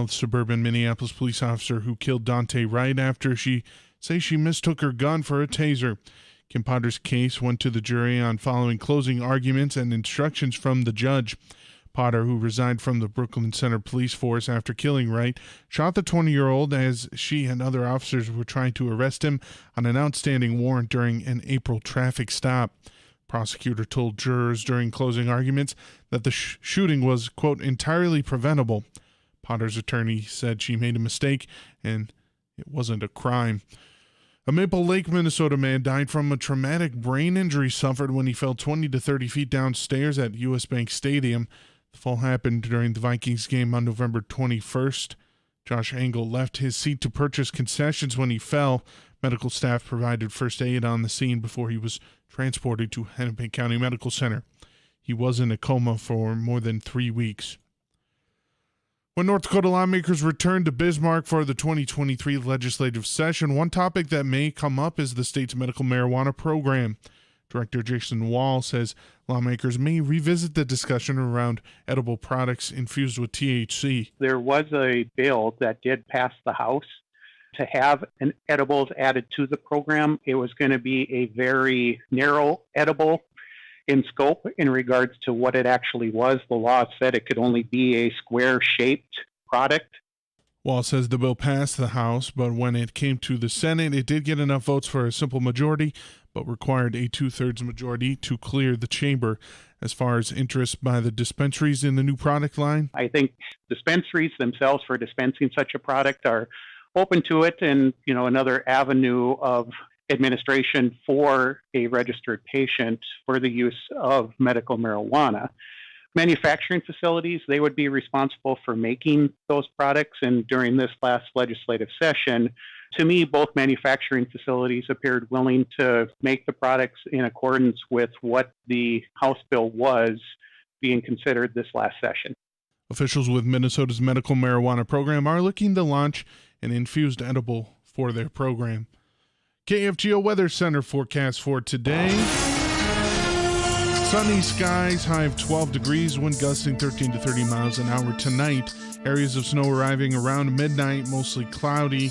South suburban Minneapolis police officer who killed Dante Wright after she mistook her gun for a taser. Kim Potter's case went to the jury on following closing arguments and instructions from the judge. Potter, who resigned from the Brooklyn Center Police Force after killing Wright, shot the 20-year-old as she and other officers were trying to arrest him on an outstanding warrant during an April traffic stop. Prosecutor told jurors during closing arguments that the shooting was, quote, entirely preventable. Potter's attorney said she made a mistake and it wasn't a crime. A Maple Lake, Minnesota man died from a traumatic brain injury suffered when he fell 20 to 30 feet downstairs at U.S. Bank Stadium. The fall happened during the Vikings game on November 21st. Josh Engel left his seat to purchase concessions when he fell. Medical staff provided first aid on the scene before he was transported to Hennepin County Medical Center. He was in a coma for more than 3 weeks. When North Dakota lawmakers return to Bismarck for the 2023 legislative session, one topic that may come up is the state's medical marijuana program. Director Jason Wall says lawmakers may revisit the discussion around edible products infused with THC. There was a bill that did pass the House to have an edibles added to the program. It was going to be a very narrow edible in scope in regards to what it actually was. The law said it could only be a square-shaped product. Wall says the bill passed the House, but when it came to the Senate, it did get enough votes for a simple majority, but required a two-thirds majority to clear the chamber. As far as interest by the dispensaries in the new product line, I think dispensaries themselves for dispensing such a product are open to it, and another avenue of administration for a registered patient for the use of medical marijuana. Manufacturing facilities, they would be responsible for making those products. And during this last legislative session, to me, both manufacturing facilities appeared willing to make the products in accordance with what the House bill was being considered this last session. Officials with Minnesota's medical marijuana program are looking to launch an infused edible for their program. KFGO Weather Center forecast for today. Sunny skies, high of 12 degrees, wind gusting 13 to 30 miles an hour tonight. Areas of snow arriving around midnight, mostly cloudy.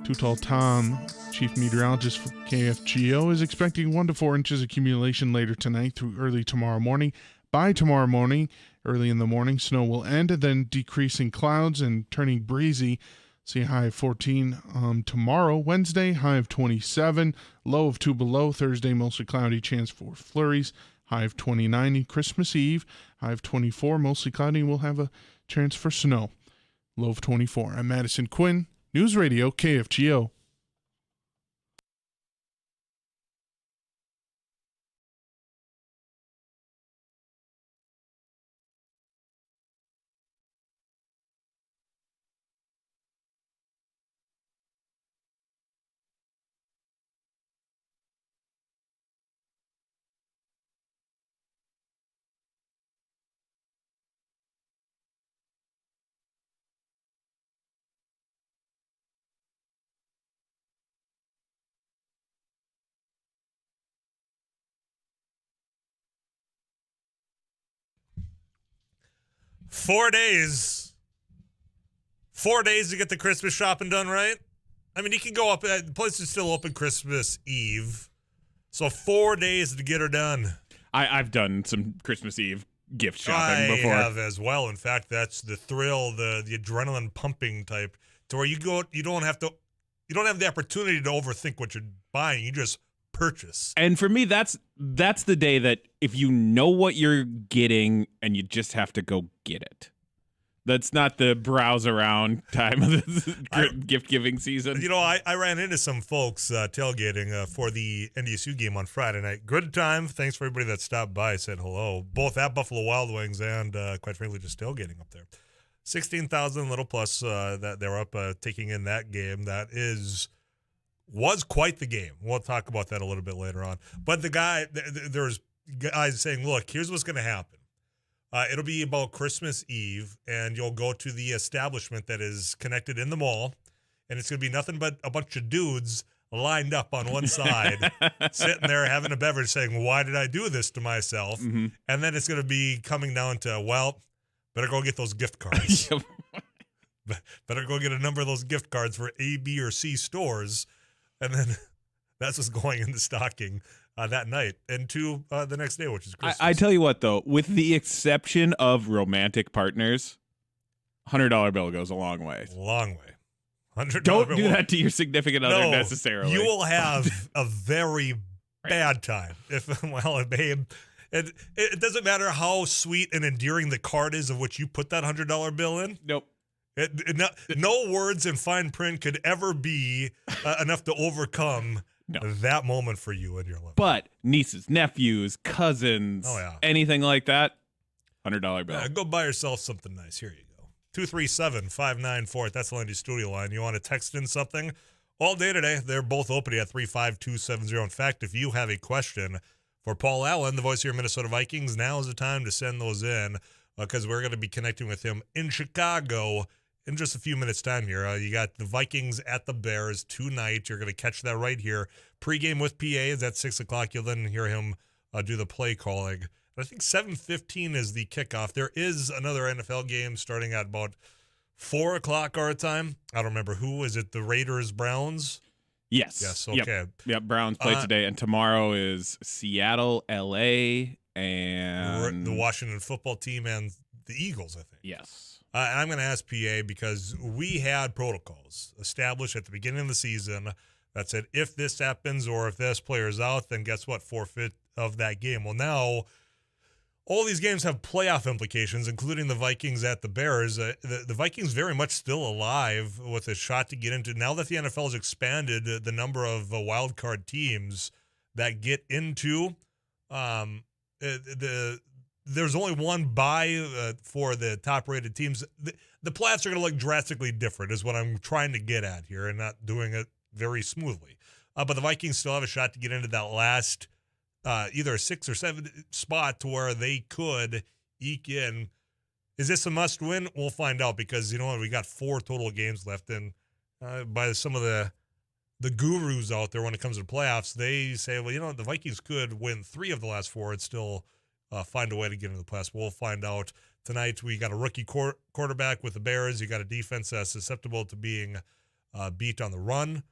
Too Tall Tom, chief meteorologist for KFGO, is expecting 1 to 4 inches accumulation later tonight through early tomorrow morning. By tomorrow morning, early in the morning, snow will end, then decreasing clouds and turning breezy. See a high of 14 tomorrow. Wednesday, high of 27, low of 2 below. Thursday, mostly cloudy, chance for flurries. High of 29. Christmas Eve, high of 24, mostly cloudy. We'll have a chance for snow. Low of 24. I'm Madison Quinn, News Radio, KFGO. Four days to get the Christmas shopping done, right? I mean, you can go up, the place is still open Christmas Eve, so 4 days to get her done. I've done some Christmas Eve gift shopping before. I have as well. In fact, that's the thrill, the adrenaline pumping type, to where you don't have the opportunity to overthink what you're buying. You just purchase. And for me, that's the day that if you know what you're getting and you just have to go get it. That's not the browse around time of the gift giving season. I ran into some folks tailgating for the NDSU game on Friday night. Good time. Thanks for everybody that stopped by, said hello, both at Buffalo Wild Wings and quite frankly just tailgating up there. 16,000 little plus that they were up taking in that game. That was quite the game. We'll talk about that a little bit later on. But there's guys saying, look, here's what's going to happen. It'll be about Christmas Eve, and you'll go to the establishment that is connected in the mall, and it's going to be nothing but a bunch of dudes lined up on one side, sitting there having a beverage saying, why did I do this to myself? Mm-hmm. And then it's going to be coming down to, well, better go get those gift cards. better go get a number of those gift cards for A, B, or C stores. And then that's what's going in the stocking that night and to the next day, which is Christmas. I tell you what, though, with the exception of romantic partners, $100 bill goes a long way. Long way. $100 Don't bill do will- that to your significant other No, necessarily. You will have a very bad time. Babe, it doesn't matter how sweet and endearing the card is of which you put that $100 bill in. Nope. No words in fine print could ever be enough to overcome that moment for you and your love. But nieces, nephews, cousins, anything like that, $100 bill. Go buy yourself something nice. Here you go. 237-594. That's the Lindy studio line. You want to text in something? All day today, they're both opening at 35270. In fact, if you have a question for Paul Allen, the voice of your Minnesota Vikings, now is the time to send those in because we're going to be connecting with him in Chicago in just a few minutes' time here. You got the Vikings at the Bears tonight. You're going to catch that right here. Pre-game with PA is at 6 o'clock. You'll then hear him do the play calling. I think 7:15 is the kickoff. There is another NFL game starting at about 4 o'clock our time. I don't remember who. Is it the Raiders, Browns? Yes. Yes, okay. Yep, Browns play today, and tomorrow is Seattle, L.A., and the Washington football team and the Eagles, I think. Yes. And I'm going to ask PA because we had protocols established at the beginning of the season that said if this happens or if this player's out, then guess what? Forfeit of that game. Well, now all these games have playoff implications, including the Vikings at the Bears. The Vikings very much still alive with a shot to get into. Now that the NFL has expanded the number of wild card teams that get into there's only one bye for the top-rated teams. The playoffs are going to look drastically different is what I'm trying to get at here and not doing it very smoothly. But the Vikings still have a shot to get into that last either a 6 or 7 spot to where they could eke in. Is this a must-win? We'll find out because, you know what, we got 4 total games left. And by some of the gurus out there when it comes to playoffs, they say, well, you know, the Vikings could win 3 of the last 4 and still find a way to get into the playoffs. We'll find out tonight. We got a rookie quarterback with the Bears. You got a defense that's susceptible to being beat on the run.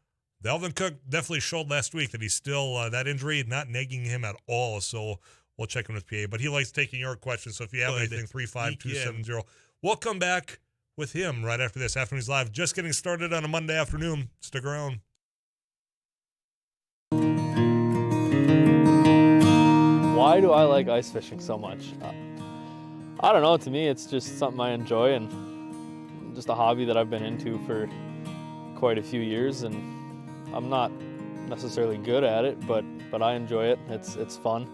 Dalvin Cook definitely showed last week that he's still, that injury not nagging him at all. So we'll check in with PA. But he likes taking your questions. So if you have anything, 35270. We'll come back with him right after this. Afternoon's Live, just getting started on a Monday afternoon. Stick around. Why do I like ice fishing so much? I don't know. To me, it's just something I enjoy and just a hobby that I've been into for quite a few years. And I'm not necessarily good at it, but I enjoy it. It's fun.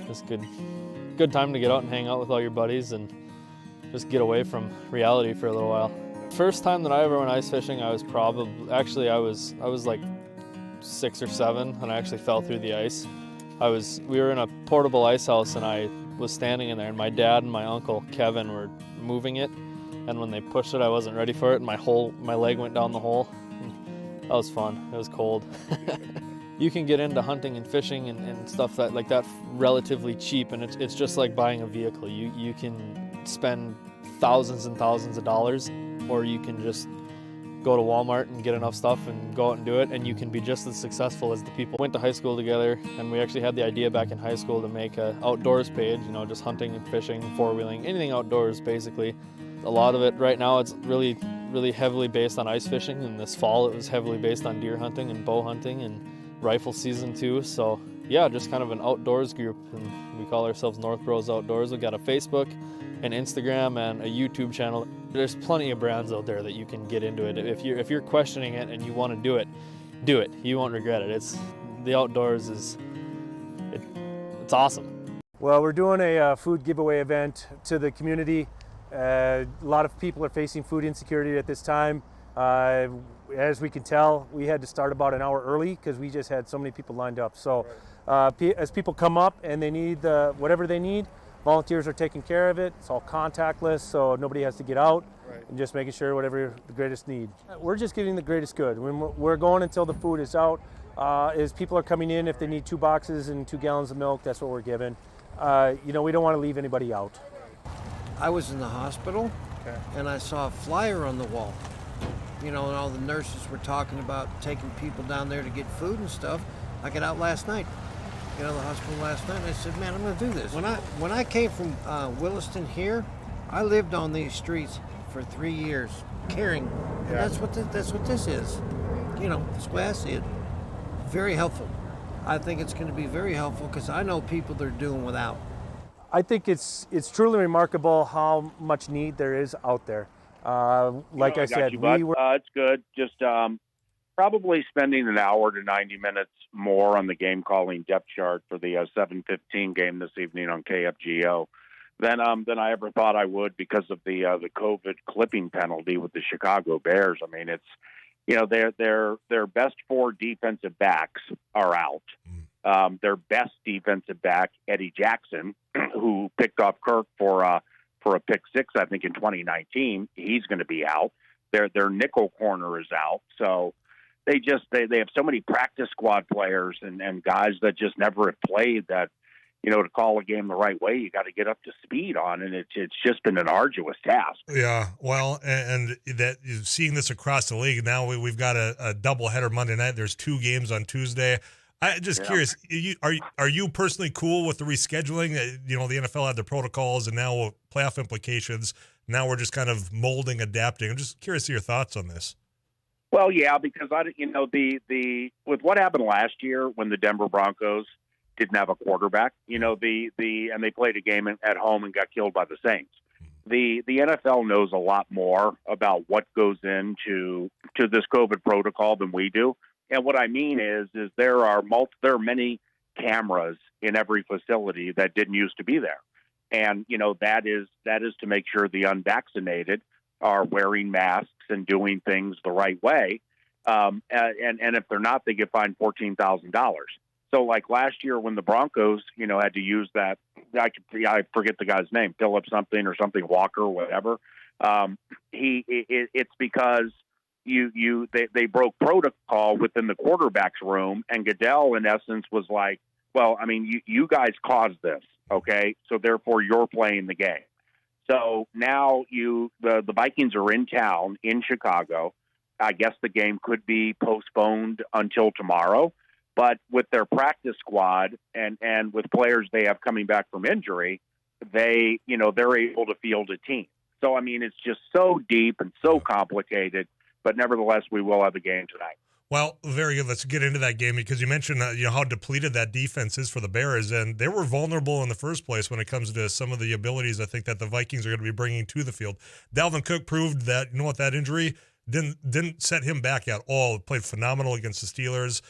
It's good time to get out and hang out with all your buddies and just get away from reality for a little while. First time that I ever went ice fishing, I was like 6 or 7, and I actually fell through the ice. We were in a portable ice house, and I was standing in there, and my dad and my uncle Kevin were moving it, and when they pushed it, I wasn't ready for it, and my leg went down the hole. That was fun. It was cold. You can get into hunting and fishing and stuff like that relatively cheap, and it's just like buying a vehicle. You can spend thousands and thousands of dollars, or you can just go to Walmart and get enough stuff and go out and do it, and you can be just as successful as the people. We went to high school together, and we actually had the idea back in high school to make an outdoors page, you know, just hunting and fishing, four-wheeling, anything outdoors basically. A lot of it right now, it's really, really heavily based on ice fishing, and this fall it was heavily based on deer hunting and bow hunting and rifle season too. So yeah, just kind of an outdoors group, and we call ourselves North Bros Outdoors. We've got a Facebook, an Instagram, and a YouTube channel. There's plenty of brands out there that you can get into it. If you're questioning it and you want to do it, do it. You won't regret it. The outdoors it's awesome. Well, we're doing a food giveaway event to the community. A lot of people are facing food insecurity at this time. As we can tell, we had to start about an hour early because we just had so many people lined up. So as people come up and they need whatever they need, volunteers are taking care of it. It's all contactless, so nobody has to get out, and just making sure whatever the greatest need. We're just giving the greatest good. When we're going until the food is out. As people are coming in, if they need 2 boxes and 2 gallons of milk, that's what we're giving. We don't want to leave anybody out. I was in the hospital, and I saw a flyer on the wall. And all the nurses were talking about taking people down there to get food and stuff. I got out last night. Got out of the hospital last night, and I said, man, I'm going to do this. When I came from Williston here, I lived on these streets for 3 years, caring. And that's what this is. That's the way I see it. Very helpful. I think it's going to be very helpful because I know people that are doing without. I think it's truly remarkable how much need there is out there. Like I said, it's good. Just probably spending an hour to 90 minutes more on the game calling depth chart for the 7:15 game this evening on KFGO than I ever thought I would because of the COVID clipping penalty with the Chicago Bears. I mean, it's their best 4 defensive backs are out. Their best defensive back, Eddie Jackson, who picked off Kirk for a pick 6, I think in 2019, he's going to be out. Their nickel corner is out. So they have so many practice squad players and guys that just never have played that, to call a game the right way, you got to get up to speed on, and it's just been an arduous task. Yeah, well, and that seeing this across the league now, we've got a doubleheader Monday night. There's 2 games on Tuesday. I'm just curious, are you personally cool with the rescheduling? The NFL had the protocols and now playoff implications. Now we're just kind of molding, adapting. I'm just curious to your thoughts on this. Well, yeah, because with what happened last year when the Denver Broncos didn't have a quarterback, and they played a game at home and got killed by the Saints. The NFL knows a lot more about what goes into this COVID protocol than we do. And what I mean is there are many cameras in every facility that didn't used to be there. And, that is to make sure the unvaccinated are wearing masks and doing things the right way. And if they're not, they get fined $14,000. So like last year when the Broncos, had to use that, I forget the guy's name, Philip something or something, Walker, whatever. It's because they broke protocol within the quarterback's room, and Goodell in essence was like, well, I mean, you guys caused this. Okay. So therefore you're playing the game. So now the Vikings are in town in Chicago. I guess the game could be postponed until tomorrow, but with their practice squad and with players they have coming back from injury, they're able to field a team. So, I mean, it's just so deep and so complicated, but nevertheless, we will have a game tonight. Well, very good. Let's get into that game because you mentioned how depleted that defense is for the Bears, and they were vulnerable in the first place when it comes to some of the abilities I think that the Vikings are going to be bringing to the field. Dalvin Cook proved that that injury didn't set him back at all. Played phenomenal against the Steelers.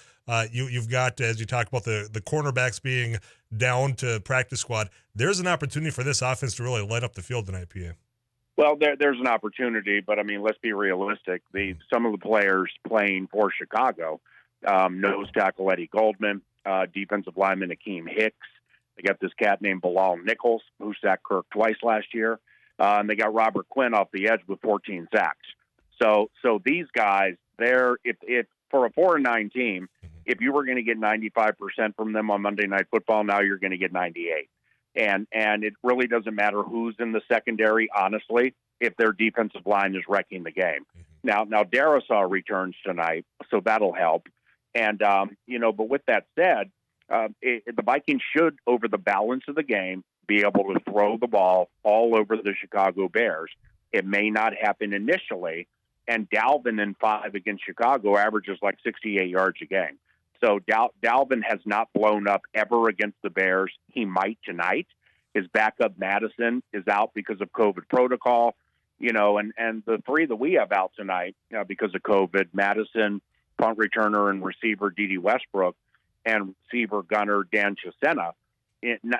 You've got, as you talk about the cornerbacks being down to practice squad, there's an opportunity for this offense to really light up the field tonight, PA. Well, there's an opportunity, but I mean, let's be realistic. Some of the players playing for Chicago, nose tackle Eddie Goldman, defensive lineman Akeem Hicks. They got this cat named Bilal Nichols, who sacked Kirk twice last year, and they got Robert Quinn off the edge with 14 sacks. So these guys, if for a 4-9 team, if you were going to get 95% from them on Monday Night Football, now you're going to get 98. And it really doesn't matter who's in the secondary, honestly, if their defensive line is wrecking the game. Now Darisaw returns tonight, so that'll help. And, but with that said, the Vikings should, over the balance of the game, be able to throw the ball all over the Chicago Bears. It may not happen initially, and Dalvin in 5 against Chicago averages like 68 yards a game. So Dalvin has not blown up ever against the Bears. He might tonight. His backup Madison is out because of COVID protocol, and the 3 that we have out tonight because of COVID, Madison, punt returner and receiver Dede Westbrook, and receiver gunner Dan Chisena.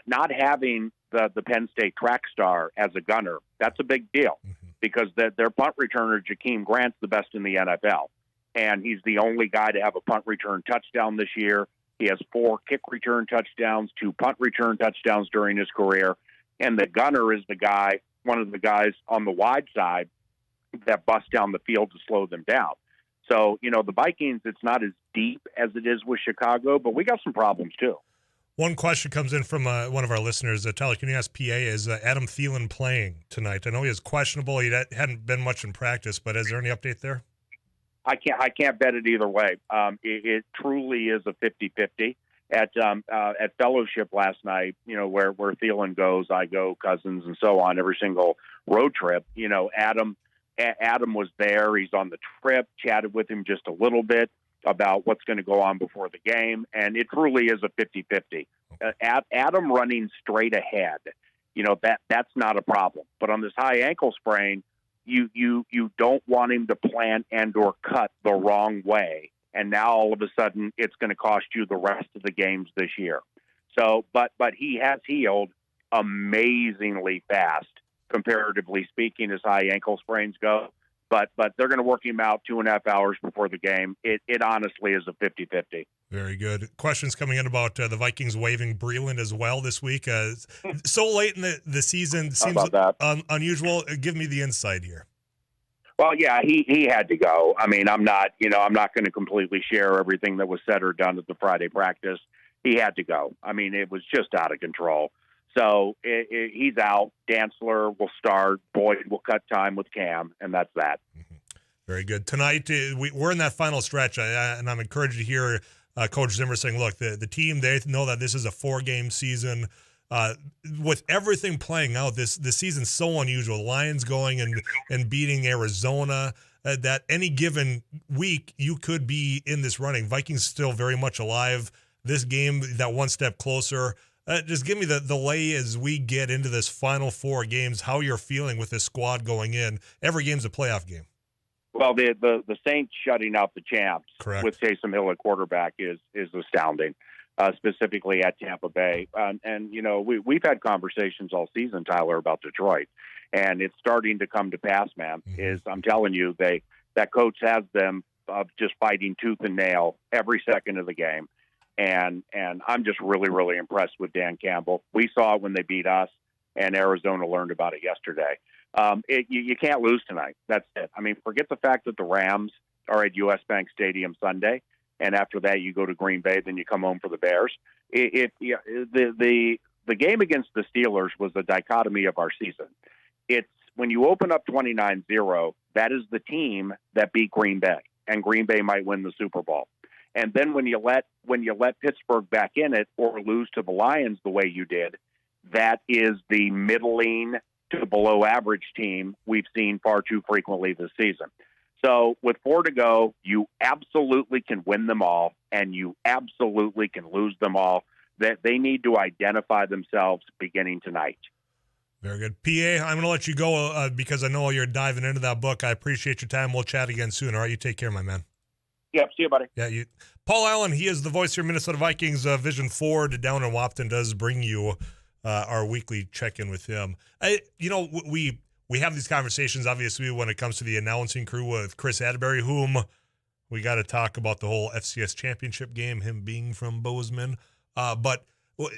Not having the Penn State track star as a gunner, that's a big deal because their punt returner, Jakeem Grant's the best in the NFL. And he's the only guy to have a punt return touchdown this year. He has 4 kick return touchdowns, 2 punt return touchdowns during his career. And the gunner is one of the guys on the wide side that busts down the field to slow them down. So, the Vikings, it's not as deep as it is with Chicago, but we got some problems too. One question comes in from one of our listeners. Tyler, can you ask PA, is Adam Thielen playing tonight? I know he is questionable. He hadn't been much in practice, but is there any update there? I can't bet it either way. It truly is a 50-50. At Fellowship last night, where Thielen goes, I go, Cousins, and so on, every single road trip. Adam was there. He's on the trip, chatted with him just a little bit about what's going to go on before the game, and it truly is a 50-50. Adam running straight ahead, that's not a problem. But on this high ankle sprain, you don't want him to plant and or cut the wrong way. And now all of a sudden it's going to cost you the rest of the games this year. So, but he has healed amazingly fast, comparatively speaking, as high ankle sprains go. But they're going to work him out 2.5 hours before the game. It honestly is a 50-50. Very good. Questions coming in about the Vikings waiving Breland as well this week. So late in the season seems unusual. Give me the insight here. Well, yeah, he had to go. I mean, I'm not going to completely share everything that was said or done at the Friday practice. He had to go. I mean, it was just out of control. So he's out. Dantzler will start. Boyd will cut time with Cam, and that's that. Mm-hmm. Very good. Tonight, we're in that final stretch, and I'm encouraged to hear Coach Zimmer saying, look, the team, they know that this is a 4-game season. With everything playing out, this season's so unusual. Lions going and beating Arizona, that any given week you could be in this running. Vikings still very much alive. This game, that one step closer. Just give me the lay as we get into this final 4 games, how you're feeling with this squad going in. Every game's a playoff game. Well, the Saints shutting out the champs Correct. With Taysom Hill at quarterback is astounding. Specifically at Tampa Bay. And we've had conversations all season, Tyler, about Detroit, and it's starting to come to pass, man. Mm-hmm. I'm telling you, that coach has them just fighting tooth and nail every second of the game. And I'm just really, really impressed with Dan Campbell. We saw it when they beat us, and Arizona learned about it yesterday. You can't lose tonight. That's it. I mean, forget the fact that the Rams are at US Bank Stadium Sunday. And after that, you go to Green Bay, then you come home for the Bears. The game against the Steelers was the dichotomy of our season. It's when you open up 29-0, that is the team that beat Green Bay, and Green Bay might win the Super Bowl. And then when you let Pittsburgh back in it or lose to the Lions the way you did, that is the middling to below average team we've seen far too frequently this season. So with 4 to go, you absolutely can win them all, and you absolutely can lose them all. That they need to identify themselves beginning tonight. Very good. PA, I'm going to let you go because I know you're diving into that book. I appreciate your time. We'll chat again soon. All right, you take care, my man. Yep, see you, buddy. Yeah, Paul Allen, he is the voice of your Minnesota Vikings. Vision Ford down in Wapton does bring you our weekly check-in with him. We have these conversations, obviously, when it comes to the announcing crew with Chris Atterbury, whom we got to talk about the whole FCS championship game, him being from Bozeman. But,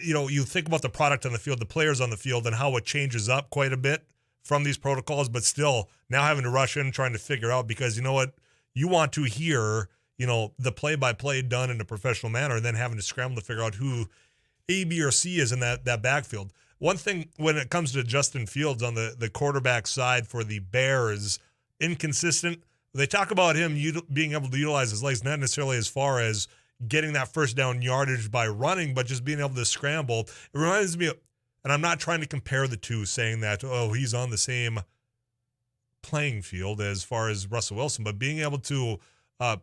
you think about the product on the field, the players on the field, and how it changes up quite a bit from these protocols, but still now having to rush in, trying to figure out, because you know what? You want to hear, the play-by-play done in a professional manner, and then having to scramble to figure out who A, B, or C is in that backfield. One thing when it comes to Justin Fields on the quarterback side for the Bears, inconsistent. They talk about him being able to utilize his legs, not necessarily as far as getting that first down yardage by running, but just being able to scramble. It reminds me of, and I'm not trying to compare the two, saying that, he's on the same playing field as far as Russell Wilson, but being able to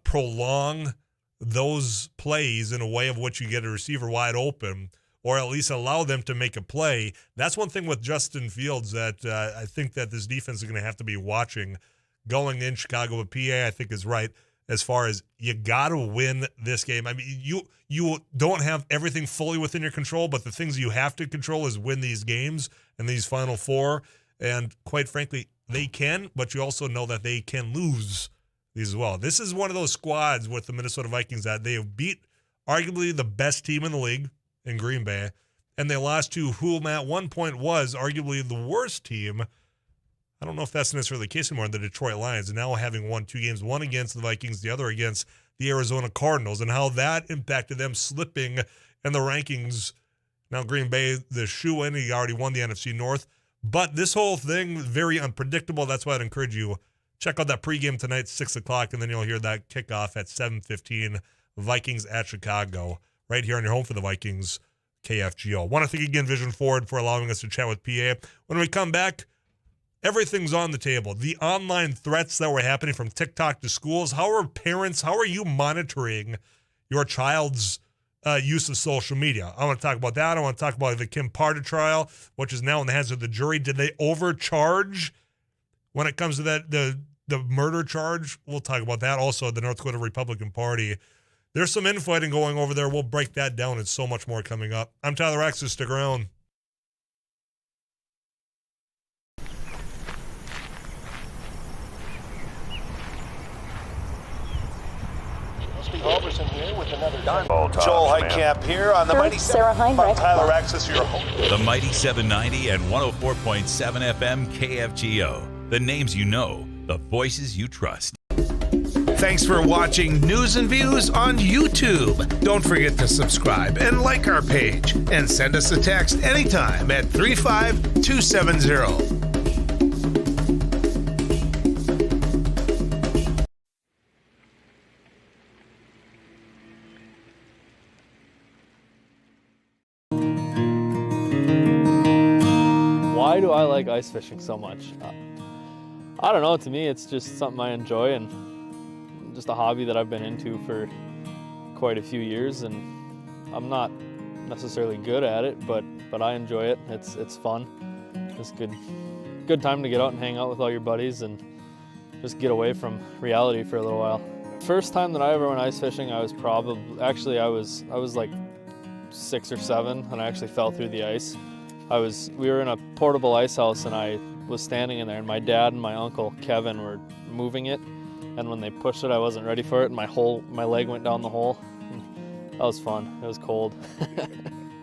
prolong those plays in a way of which you get a receiver wide open, or at least allow them to make a play. That's one thing with Justin Fields that I think that this defense is going to have to be watching going in Chicago. But PA, I think, is right as far as you got to win this game. I mean, you don't have everything fully within your control, but the things you have to control is win these games and these Final Four. And quite frankly, they can, but you also know that they can lose these as well. This is one of those squads with the Minnesota Vikings that they have beat arguably the best team in the league in Green Bay, and they lost to whom at one point was arguably the worst team. I don't know if that's necessarily the case anymore, the Detroit Lions, and now having won 2 games, one against the Vikings, the other against the Arizona Cardinals, and how that impacted them slipping in the rankings Now Green Bay, the shoe-in, he already won the NFC North. But this whole thing, very unpredictable. That's why I'd encourage you, check out that pregame tonight, 6 o'clock, and then you'll hear that kickoff at 7:15, Vikings at Chicago, right here on your home for the Vikings, KFGO. Want to thank again Vision Ford for allowing us to chat with PA. When we come back, everything's on the table. The online threats that were happening from TikTok to schools. How are parents, how are you monitoring your child's use of social media? I want to talk about that. I want to talk about the Kim Parda trial, which is now in the hands of the jury. Did they overcharge when it comes to that the murder charge? We'll talk about that. Also, the North Dakota Republican Party. There's some infighting going over there. We'll break that down and so much more coming up. I'm Tyler Axis. Stick around. Joel Heitkamp here on the Mighty Sarah Heinrich. Tyler Axis, your home. The Mighty 790 and 104.7 FM KFGO. The names you know, the voices you trust. Thanks for watching News and Views on YouTube. Don't forget to subscribe and like our page. And send us a text anytime at 35270. Why do I like ice fishing so much? I don't know, to me it's just something I enjoy and just a hobby that I've been into for quite a few years, and I'm not necessarily good at it, but I enjoy it. It's fun. It's good time to get out and hang out with all your buddies and just get away from reality for a little while. First time that I ever went ice fishing, I was like 6 or 7, and I actually fell through the ice. We were in a portable ice house, and I was standing in there, and my dad and my uncle Kevin were moving it, and when they pushed it, I wasn't ready for it, and my leg went down the hole. That was fun. It was cold.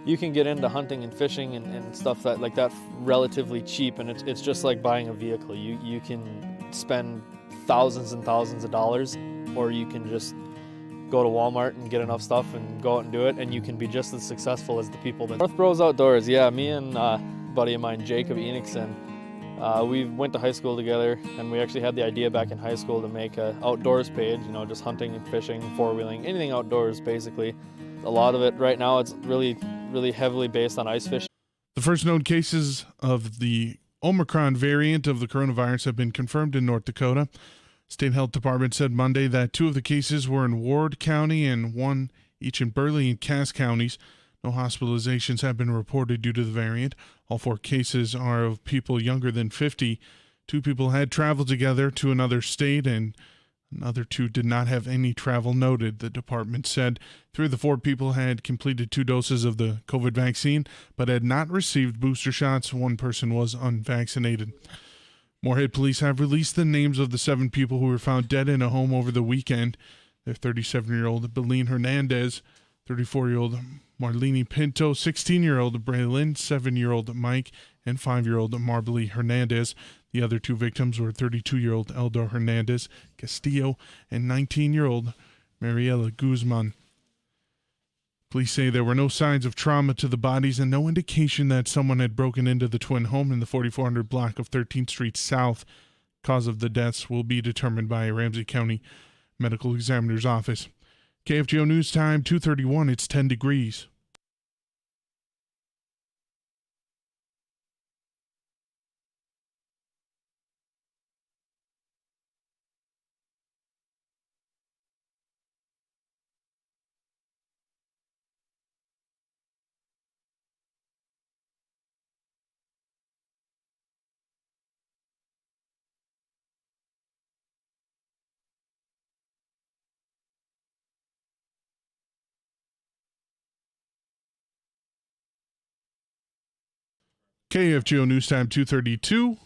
You can get into hunting and fishing and stuff like that relatively cheap, and it's just like buying a vehicle. You can spend thousands and thousands of dollars, or you can just go to Walmart and get enough stuff and go out and do it, and you can be just as successful as the people that North Bros Outdoors. Yeah, me and a buddy of mine, Jacob Enixon, we went to high school together, and we actually had the idea back in high school to make an outdoors page, just hunting and fishing, four-wheeling, anything outdoors basically. A lot of it right now, it's really, really heavily based on ice fishing. The first known cases of the Omicron variant of the coronavirus have been confirmed in North Dakota. State Health Department said Monday that 2 of the cases were in Ward County and 1 each in Burleigh and Cass counties. No hospitalizations have been reported due to the variant. All 4 cases are of people younger than 50. 2 people had traveled together to another state, and another 2 did not have any travel noted, the department said. 3 of the 4 people had completed 2 doses of the COVID vaccine, but had not received booster shots. 1 person was unvaccinated. Moorhead police have released the names of the 7 people who were found dead in a home over the weekend. They're 37-year-old Beline Hernandez, 34-year-old Marlene Pinto, 16-year-old Braylon, 7-year-old Mike, and 5-year-old Marbly Hernandez. The other 2 victims were 32-year-old Eldor Hernandez Castillo and 19-year-old Mariela Guzman. Police say there were no signs of trauma to the bodies and no indication that someone had broken into the twin home in the 4400 block of 13th Street South. Cause of the deaths will be determined by a Ramsey County Medical Examiner's Office. KFGO News Time, 2:31. It's 10 degrees. KFGO News Time, 2:32.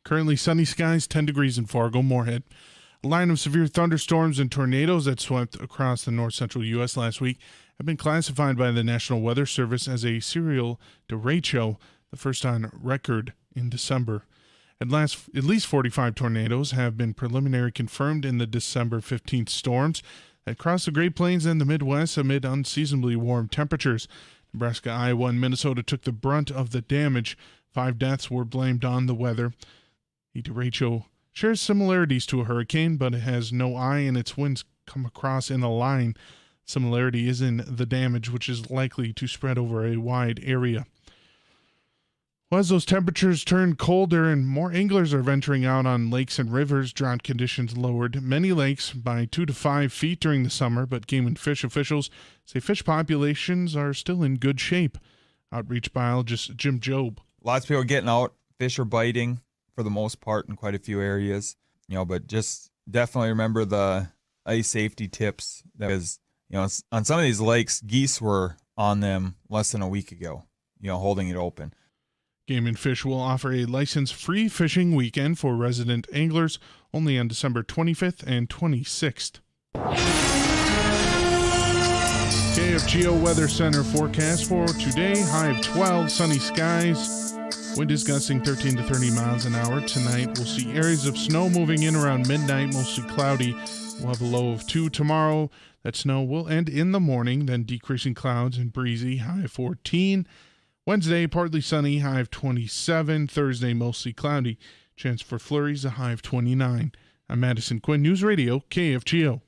Currently sunny skies, 10 degrees in Fargo-Moorhead. A line of severe thunderstorms and tornadoes that swept across the north-central U.S. last week have been classified by the National Weather Service as a serial derecho, the first on record in December. At least 45 tornadoes have been preliminarily confirmed in the December 15th storms that crossed the Great Plains and the Midwest amid unseasonably warm temperatures. Nebraska, Iowa, and Minnesota took the brunt of the damage. 5 deaths were blamed on the weather. The derecho shares similarities to a hurricane, but it has no eye and its winds come across in a line. Similarity is in the damage, which is likely to spread over a wide area. Well, as those temperatures turn colder and more anglers are venturing out on lakes and rivers, drought conditions lowered many lakes by 2 to 5 feet during the summer, but game and fish officials say fish populations are still in good shape. Outreach biologist Jim Job. Lots of people are getting out, fish are biting for the most part in quite a few areas, but just definitely remember the ice safety tips. That is, on some of these lakes, geese were on them less than a week ago, holding it open. Game and Fish will offer a license-free fishing weekend for resident anglers only on December 25th and 26th. KFGO Weather Center forecast for today, high of 12, sunny skies. Wind is gusting 13 to 30 miles an hour. Tonight, we'll see areas of snow moving in around midnight, mostly cloudy. We'll have a low of 2 tomorrow. That snow will end in the morning, then decreasing clouds and breezy, high of 14. Wednesday, partly sunny, high of 27. Thursday, mostly cloudy. Chance for flurries, a high of 29. I'm Madison Quinn, News Radio, KFGO.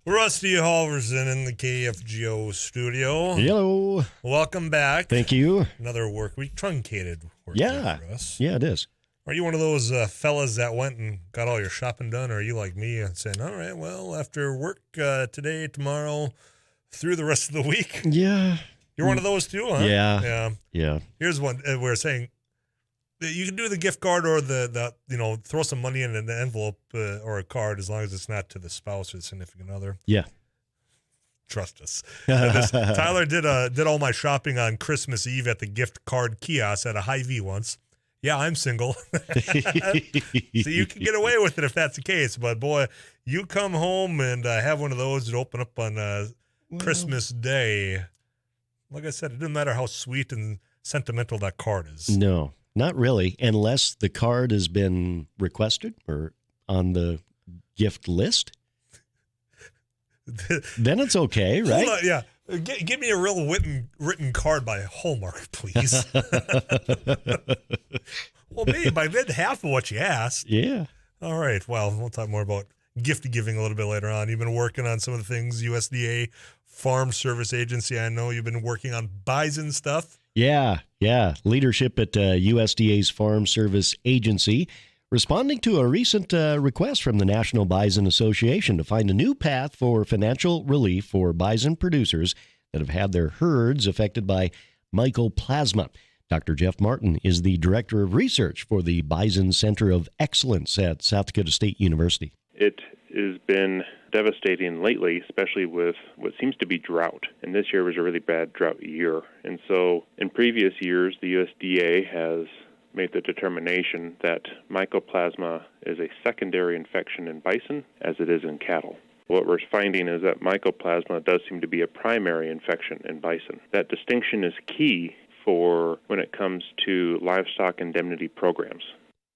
Rusty Halverson in the KFGO studio. Hello. Welcome back. Thank you. Another work week, truncated work Yeah. week for us. Yeah, it is. Are you one of those fellas that went and got all your shopping done, or are you like me and saying, all right, well, after work today, tomorrow, through the rest of the week? Yeah. You're one of those too, huh? Yeah. Yeah. Here's one. We're saying that you can do the gift card or the throw some money in an envelope or a card as long as it's not to the spouse or the significant other. Yeah. Trust us. Tyler did all my shopping on Christmas Eve at the gift card kiosk at a Hy-Vee once. Yeah, I'm single. So you can get away with it if that's the case. But, boy, you come home and have one of those that open up on Christmas Day. Like I said, it doesn't matter how sweet and sentimental that card is. No, not really, unless the card has been requested or on the gift list. Then it's okay, right? Hold on, yeah. Give me a real written card by Hallmark, please. Well, maybe by then half of what you asked. Yeah. All right. Well, we'll talk more about gift giving a little bit later on. You've been working on some of the things, USDA Farm Service Agency. I know you've been working on bison stuff. Yeah. Leadership at USDA's Farm Service Agency responding to a recent request from the National Bison Association to find a new path for financial relief for bison producers that have had their herds affected by mycoplasma. Dr. Jeff Martin is the Director of Research for the Bison Center of Excellence at South Dakota State University. It has been devastating lately, especially with what seems to be drought. And this year was a really bad drought year. And so in previous years, the USDA has made the determination that mycoplasma is a secondary infection in bison as it is in cattle. What we're finding is that mycoplasma does seem to be a primary infection in bison. That distinction is key for when it comes to livestock indemnity programs.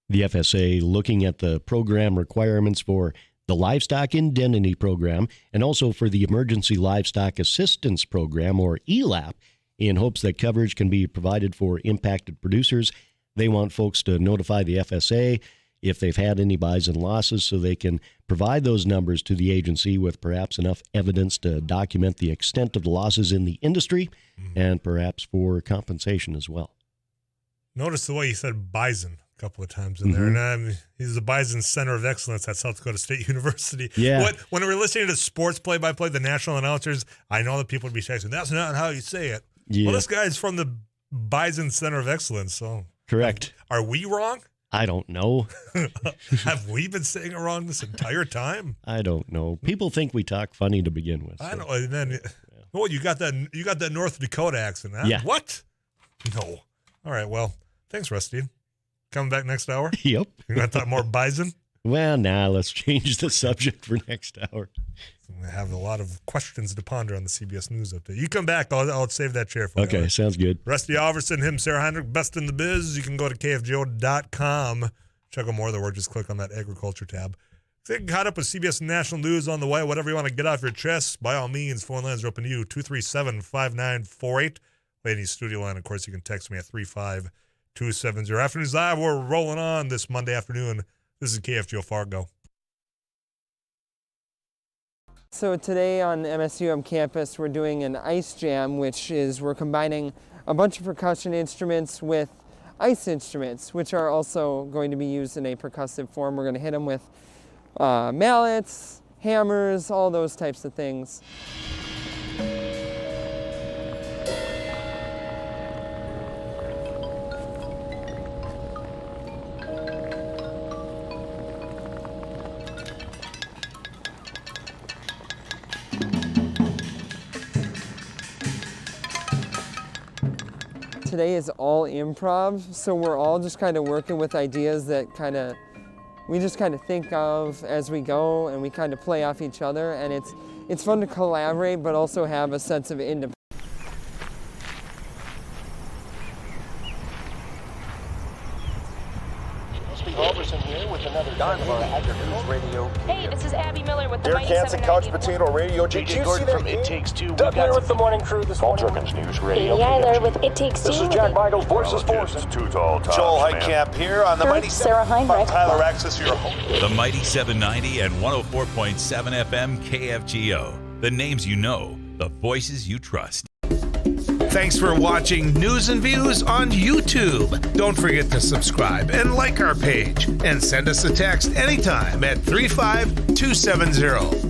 The FSA looking at the program requirements for the Livestock Indemnity Program and also for the Emergency Livestock Assistance Program, or ELAP, in hopes that coverage can be provided for impacted producers. They want folks to notify the FSA if they've had any bison losses so they can provide those numbers to the agency with perhaps enough evidence to document the extent of the losses in the industry and perhaps for compensation as well. Notice the way you said bison a couple of times in there. And he's the Bison Center of Excellence at South Dakota State University. Yeah. When we're listening to sports play-by-play, the national announcers, I know that people would be saying, that's not how you say it. Yeah. Well, this guy's from the Bison Center of Excellence, so... Correct. Are we wrong? I don't know. Have we been saying it wrong this entire time? I don't know. People think we talk funny to begin with. I know. And then Oh, you got that North Dakota accent, huh? Yeah. What? No. All right, well, thanks, Rusty. Coming back next hour? Yep. You're going to talk more bison? Well, let's change the subject for next hour. I have a lot of questions to ponder on the CBS News update. You come back, I'll save that chair for you. Okay, sounds good. Rusty Alverson, him, Sarah Heinrich, best in the biz. You can go to kfgo.com. Check out more of the work. Just click on that agriculture tab. So you can caught up with CBS National News on the way. Whatever you want to get off your chest, by all means, phone lines are open to you. 237-5948. Ladies studio line, of course, you can text me at 35270. Afternoons Live, we're rolling on this Monday afternoon. This is KFGO Fargo. So today on MSUM campus, we're doing an ice jam, which is we're combining a bunch of percussion instruments with ice instruments, which are also going to be used in a percussive form. We're going to hit them with mallets, hammers, all those types of things. Today is all improv, so we're all just kind of working with ideas that we just kind of think of as we go, and we kind of play off each other, and it's fun to collaborate, but also have a sense of independence. Hey, this is Abby Miller with the Derek Hansen, Couch Potato Radio. Did you see from It Takes Two? Doug here with the morning crew this morning. Jerkins News Radio. Katie Eiler with It Takes Two. This is Jack Michaels, Voices Forces. Too tall tops, Joel man. Heitkamp here on the Mighty Sarah Heinrich. Tyler Axis, your host. The Mighty 790 and 104.7 FM KFGO. The names you know, the voices you trust. Thanks for watching News and Views on YouTube. Don't forget to subscribe and like our page. And send us a text anytime at 35270.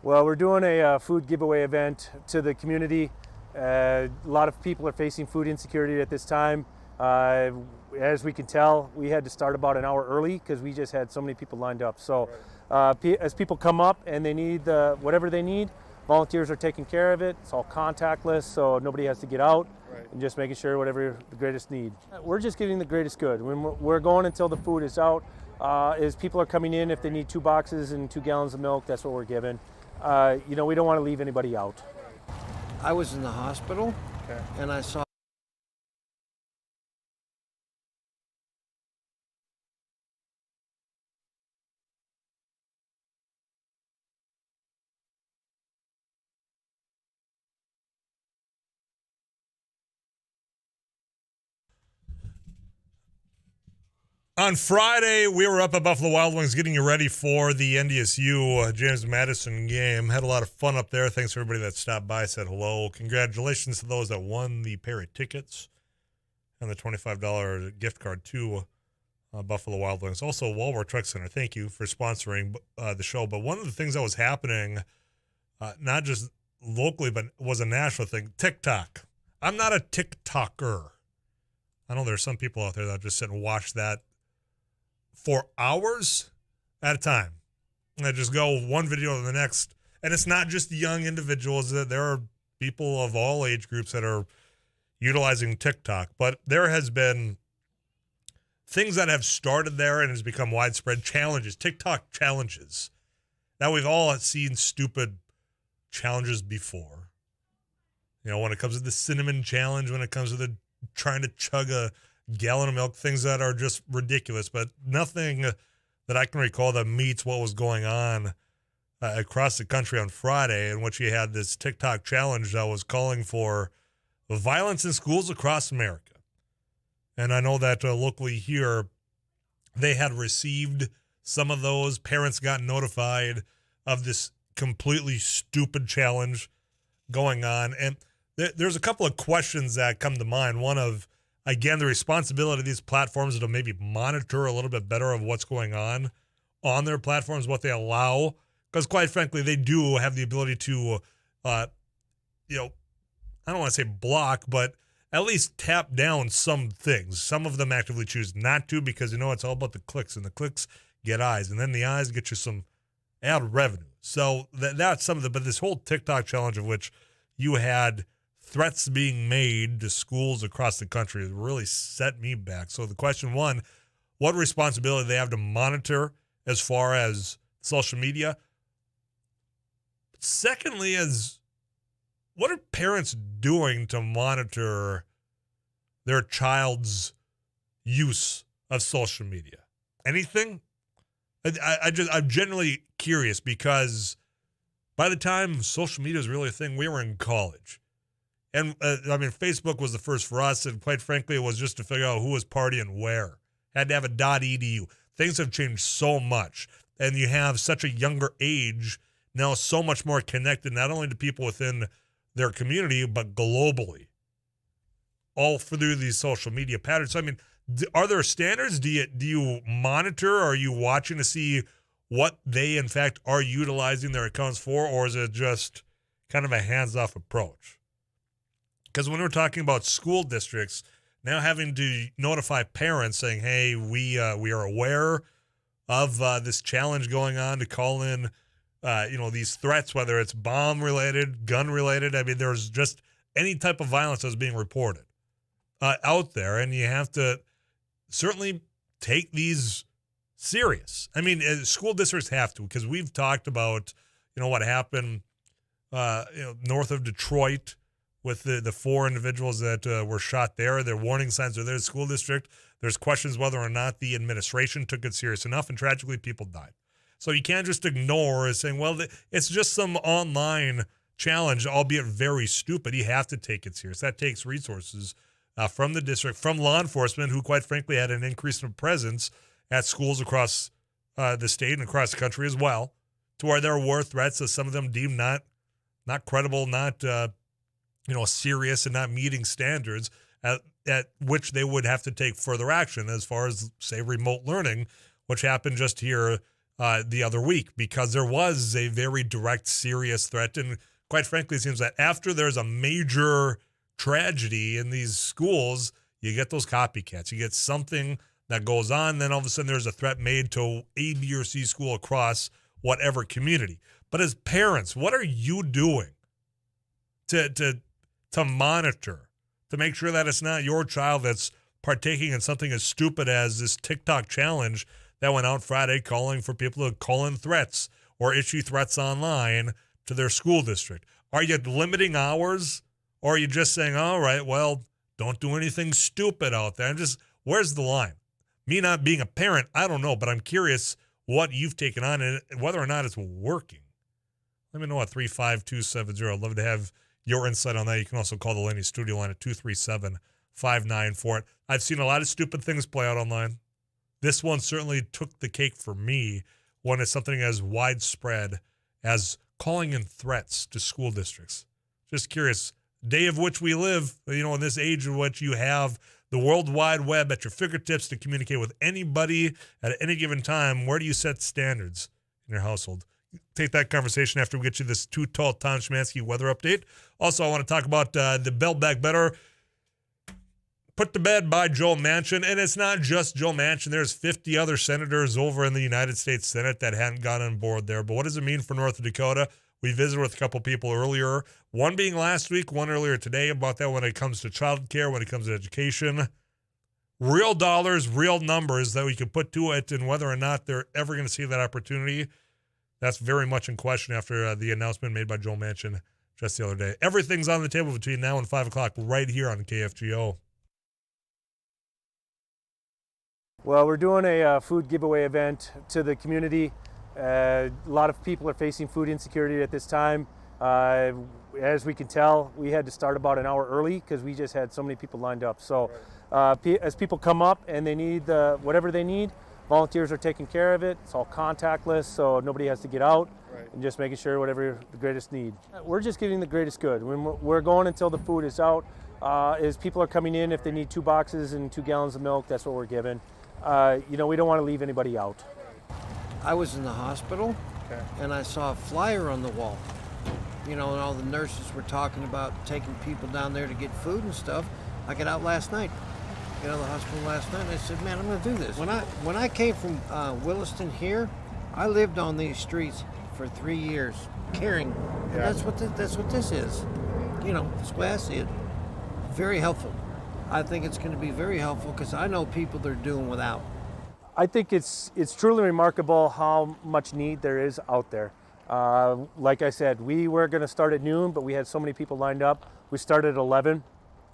Well, we're doing a food giveaway event to the community. A lot of people are facing food insecurity at this time. As we can tell, we had to start about an hour early because we just had so many people lined up. So as people come up and they need whatever they need, volunteers are taking care of it. It's all contactless, so nobody has to get out, and just making sure whatever the greatest need. We're just giving the greatest good. When we're going until the food is out. As people are coming in, if they need 2 boxes and 2 gallons of milk, that's what we're giving. We don't want to leave anybody out. I was in the hospital, and I saw On Friday, we were up at Buffalo Wild Wings getting you ready for the NDSU James Madison game. Had a lot of fun up there. Thanks to everybody that stopped by, said hello. Congratulations to those that won the pair of tickets and the $25 gift card to Buffalo Wild Wings. Also, Walmart Truck Center, thank you for sponsoring the show. But one of the things that was happening, not just locally, but was a national thing, TikTok. I'm not a TikToker. I know there's some people out there that just sit and watch that for hours at a time. And I just go one video to the next. And it's not just young individuals. There are people of all age groups that are utilizing TikTok. But there has been things that have started there and has become widespread challenges, TikTok challenges. Now, we've all seen stupid challenges before. When it comes to the cinnamon challenge, when it comes to the trying to chug a gallon of milk, things that are just ridiculous, but nothing that I can recall that meets what was going on across the country on Friday, in which you had this TikTok challenge that was calling for violence in schools across America. And I know that locally here, they had received some of those. Parents got notified of this completely stupid challenge going on. And there's a couple of questions that come to mind. One of, again, the responsibility of these platforms to maybe monitor a little bit better of what's going on, on their platforms, what they allow, because quite frankly, they do have the ability to, I don't want to say block, but at least tap down some things. Some of them actively choose not to because, it's all about the clicks, and the clicks get eyes, and then the eyes get you some ad revenue. So that's some of but this whole TikTok challenge of which you had threats being made to schools across the country really set me back. So the question one, what responsibility do they have to monitor as far as social media? Secondly, is what are parents doing to monitor their child's use of social media? Anything? I'm genuinely curious because by the time social media was really a thing, we were in college. And Facebook was the first for us, and quite frankly, it was just to figure out who was partying where. Had to have a .edu. Things have changed so much, and you have such a younger age now, so much more connected, not only to people within their community, but globally, all through these social media patterns. So, are there standards? Do you monitor? Are you watching to see what they, in fact, are utilizing their accounts for, or is it just kind of a hands-off approach? Because when we're talking about school districts now having to notify parents saying, hey, we are aware of this challenge going on, to call in, these threats, whether it's bomb-related, gun-related. There's just any type of violence that's being reported out there, and you have to certainly take these serious. School districts have to, because we've talked about, what happened, north of Detroit with the 4 individuals that were shot there. Their warning signs are there. The school district, there's questions whether or not the administration took it serious enough, and tragically people died. So you can't just ignore as saying, well, it's just some online challenge, albeit very stupid. You have to take it serious. That takes resources from the district, from law enforcement, who quite frankly had an increase in presence at schools across the state and across the country as well, to where there were threats that some of them deemed not credible, not serious, and not meeting standards at which they would have to take further action, as far as, say, remote learning, which happened just here the other week, because there was a very direct, serious threat. And quite frankly, it seems that after there's a major tragedy in these schools, you get those copycats. You get something that goes on, then all of a sudden there's a threat made to A, B, or C school across whatever community. But as parents, what are you doing to monitor, to make sure that it's not your child that's partaking in something as stupid as this TikTok challenge that went out Friday, calling for people to call in threats or issue threats online to their school district? Are you limiting hours, or are you just saying, all right, well, don't do anything stupid out there? Where's the line? Me not being a parent, I don't know, but I'm curious what you've taken on and whether or not it's working. Let me know at 35270. I'd love to have your insight on that. You can also call the Lenny studio line at 237-5948. I've seen a lot of stupid things play out online. This one certainly took the cake for me when it's something as widespread as calling in threats to school districts. Just curious, day of which we live, in this age in which you have the World Wide Web at your fingertips to communicate with anybody at any given time, where do you set standards in your household? Take that conversation after we get you this Too Tall Tom Szymanski weather update. Also, I want to talk about the Build Back Better put to bed by Joe Manchin. And it's not just Joe Manchin. There's 50 other senators over in the United States Senate that hadn't gotten on board there. But what does it mean for North Dakota? We visited with a couple people earlier, one being last week, one earlier today, about that when it comes to childcare, when it comes to education. Real dollars, real numbers that we can put to it, and whether or not they're ever going to see that opportunity, that's very much in question after the announcement made by Joe Manchin just the other day. Everything's on the table between now and 5 o'clock right here on KFGO. Well, we're doing a food giveaway event to the community. A lot of people are facing food insecurity at this time. As we can tell, we had to start about an hour early because we just had so many people lined up. So as people come up and they need whatever they need, volunteers are taking care of it. It's all contactless, so nobody has to get out, and just making sure whatever the greatest need. We're just giving the greatest good. We're going until the food is out. As people are coming in, if they need 2 boxes and 2 gallons of milk, that's what we're giving. We don't want to leave anybody out. I was in the hospital, and I saw a flyer on the wall. You know, and all the nurses were talking about taking people down there to get food and stuff. I got out last night. Got out of the hospital last night, and I said, man, I'm going to do this. When I came from Williston here, I lived on these streets for 3 years, caring. And that's what this is. You know, that's the way I see it. Very helpful. I think it's going to be very helpful because I know people that are doing without. I think it's truly remarkable how much need there is out there. Like I said, we were going to start at noon, but we had so many people lined up. We started at 11,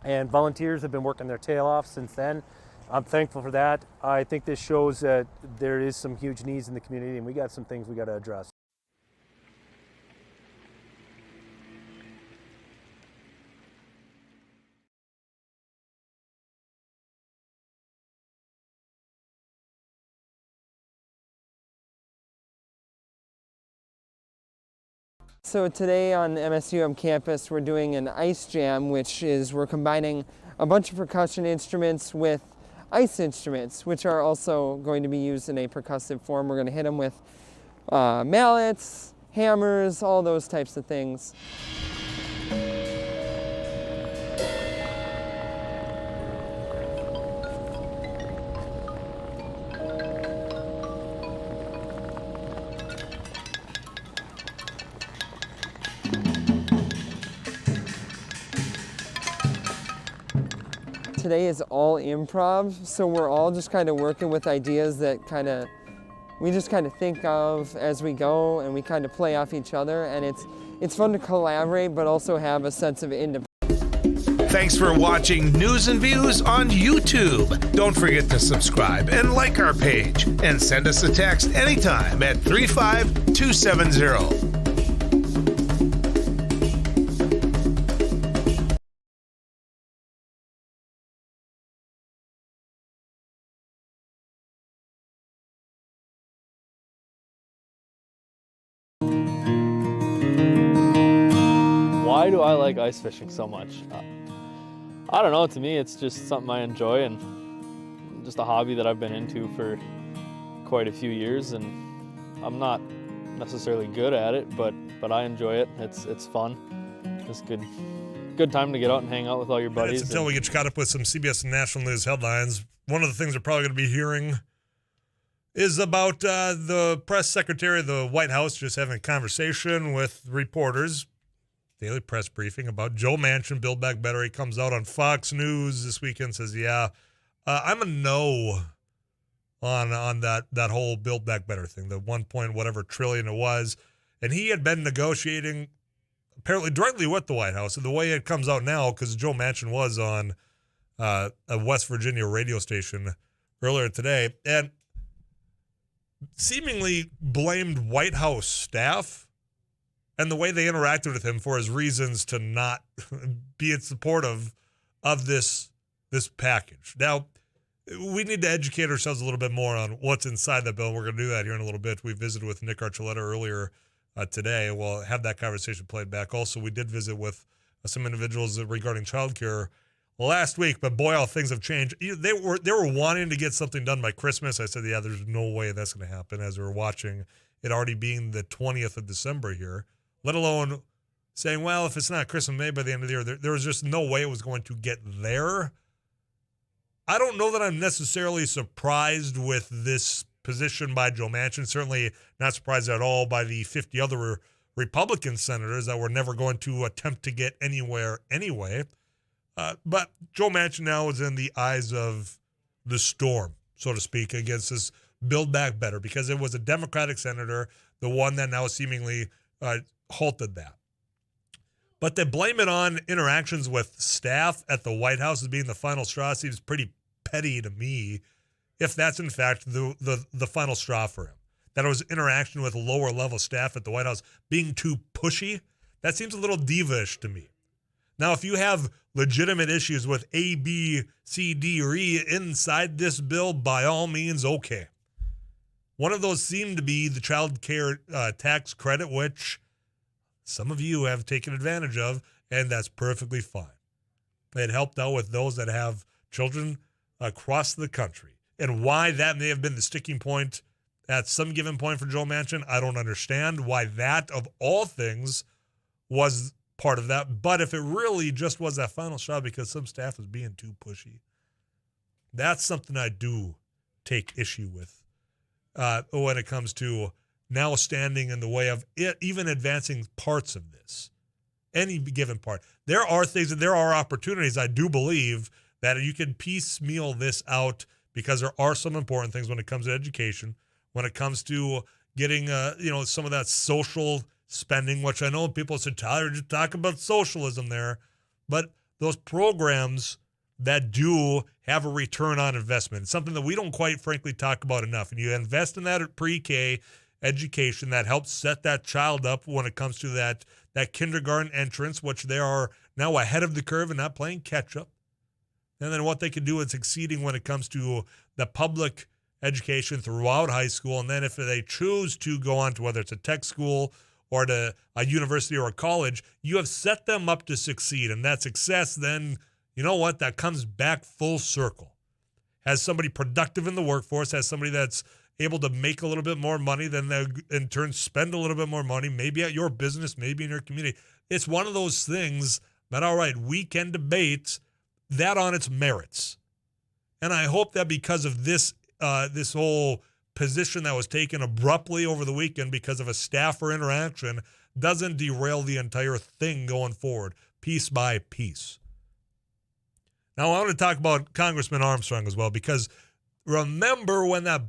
and volunteers have been working their tail off since then. I'm thankful for that. I think this shows that there is some huge needs in the community, and we got some things we got to address. So today on MSUM campus, we're doing an ice jam, which is we're combining a bunch of percussion instruments with ice instruments, which are also going to be used in a percussive form. We're going to hit them with mallets, hammers, all those types of things. Today is all improv, so we're all just kind of working with ideas that we just kind of think of as we go, and we kind of play off each other, and it's fun to collaborate but also have a sense of independence. Thanks for watching News and Views on YouTube. Don't forget to subscribe and like our page, and send us a text anytime at 35270. Why do I like ice fishing so much? I don't know, to me it's just something I enjoy and just a hobby that I've been into for quite a few years, and I'm not necessarily good at it, but I enjoy it. It's fun. It's good time to get out and hang out with all your buddies. Until we get you caught up with some CBS and national news headlines, one of the things we're probably going to be hearing is about the press secretary of the White House just having a conversation with reporters. Daily press briefing about Joe Manchin, Build Back Better. He comes out on Fox News this weekend, says, I'm a no on that whole Build Back Better thing, the 1 point whatever trillion it was. And he had been negotiating apparently directly with the White House. And the way it comes out now, because Joe Manchin was on a West Virginia radio station earlier today and seemingly blamed White House staff and the way they interacted with him for his reasons to not be in support of this package. Now, we need to educate ourselves a little bit more on what's inside that bill. We're going to do that here in a little bit. We visited with Nick Archuleta earlier today. We'll have that conversation played back. Also, we did visit with some individuals regarding childcare last week, but boy, how things have changed. They were wanting to get something done by Christmas. I said, there's no way that's going to happen, as we were watching it already being the 20th of December here. Let alone saying, well, if it's not Christmas, maybe by the end of the year, there was just no way it was going to get there. I don't know that I'm necessarily surprised with this position by Joe Manchin. Certainly not surprised at all by the 50 other Republican senators that were never going to attempt to get anywhere anyway. But Joe Manchin now is in the eyes of the storm, so to speak, against this Build Back Better, because it was a Democratic senator, the one that now seemingly halted that. But to blame it on interactions with staff at the White House as being the final straw seems pretty petty to me, if that's in fact the final straw for him. That it was interaction with lower level staff at the White House being too pushy, that seems a little diva-ish to me. Now, if you have legitimate issues with A, B, C, D, or E inside this bill, by all means, okay. One of those seemed to be the child care tax credit, which some of you have taken advantage of, and that's perfectly fine. It helped out with those that have children across the country. And why that may have been the sticking point at some given point for Joe Manchin. I don't understand why that, of all things, was part of that. But if it really just was that final shot because some staff was being too pushy, that's something I do take issue with when it comes to now standing in the way of it, even advancing parts of this, any given part. There are things and there are opportunities, I do believe, that you can piecemeal this out because there are some important things when it comes to education, when it comes to getting, some of that social spending, which I know people said, Tyler, just talk about socialism there. But those programs that do have a return on investment, it's something that we don't quite frankly talk about enough. And you invest in that pre-K education that helps set that child up when it comes to that kindergarten entrance, which they are now ahead of the curve and not playing catch up. And then what they can do is succeeding when it comes to the public education throughout high school. And then if they choose to go on to whether it's a tech school or to a university or a college, you have set them up to succeed. And that success then, you know what, that comes back full circle. Has somebody productive in the workforce, has somebody that's able to make a little bit more money, then they in turn spend a little bit more money, maybe at your business, maybe in your community. It's one of those things that, all right, we can debate that on its merits. And I hope that because of this this whole position that was taken abruptly over the weekend because of a staffer interaction doesn't derail the entire thing going forward, piece by piece. Now, I want to talk about Congressman Armstrong as well, because remember when that